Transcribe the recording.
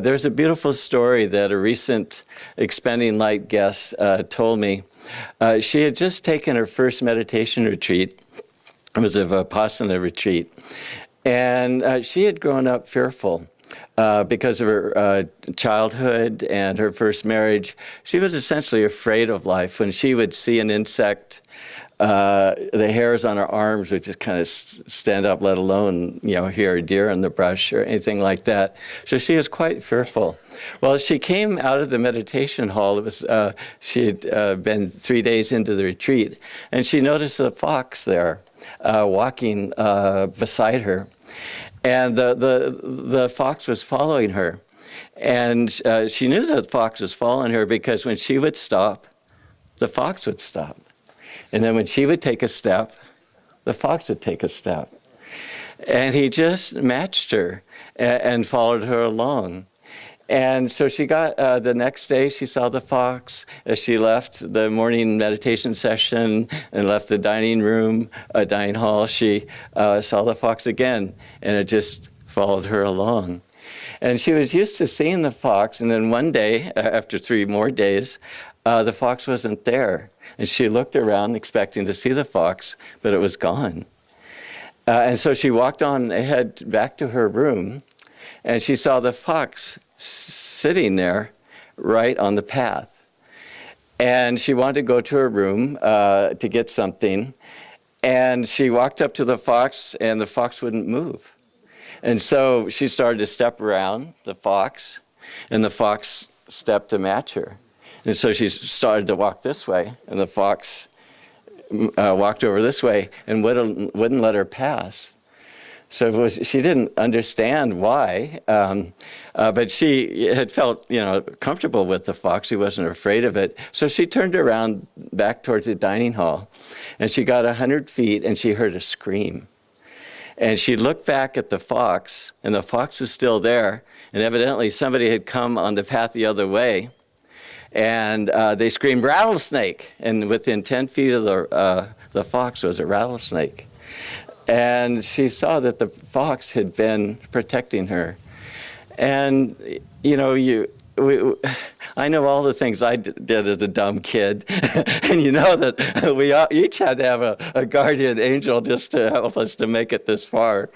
There's a beautiful story that a recent Expanding Light guest told me. She had just taken her first meditation retreat. It was a Vipassana retreat. And she had grown up fearful because of her childhood and her first marriage. She was essentially afraid of life. When she would see an insect, the hairs on her arms would just kind of stand up, let alone, hear a deer in the brush or anything like that. So she was quite fearful. Well, she came out of the meditation hall. It was she had been 3 days into the retreat, and she noticed a fox there walking beside her. And the fox was following her. And she knew that the fox was following her because when she would stop, the fox would stop. And then when she would take a step, the fox would take a step. And he just matched her and followed her along. And so she got, the next day she saw the fox as she left the morning meditation session and left the dining hall. She saw the fox again, and it just followed her along. And she was used to seeing the fox, and then one day, after 3 more days, the fox wasn't there. And she looked around expecting to see the fox, but it was gone. And so she walked on ahead back to her room, and she saw the fox sitting there right on the path. And she wanted to go to her room to get something. And she walked up to the fox, and the fox wouldn't move. And so she started to step around the fox, and the fox stepped to match her. And so she started to walk this way, and the fox walked over this way and wouldn't let her pass. So she didn't understand why, but she had felt, comfortable with the fox. She wasn't afraid of it. So she turned around back towards the dining hall, and she got 100 feet, and she heard a scream. And she looked back at the fox, and the fox was still there, and evidently somebody had come on the path the other way. And they screamed, "Rattlesnake!" And within 10 feet of the fox was a rattlesnake. And she saw that the fox had been protecting her. And, I know all the things I did as a dumb kid. And you know that we each had to have a guardian angel just to help us to make it this far.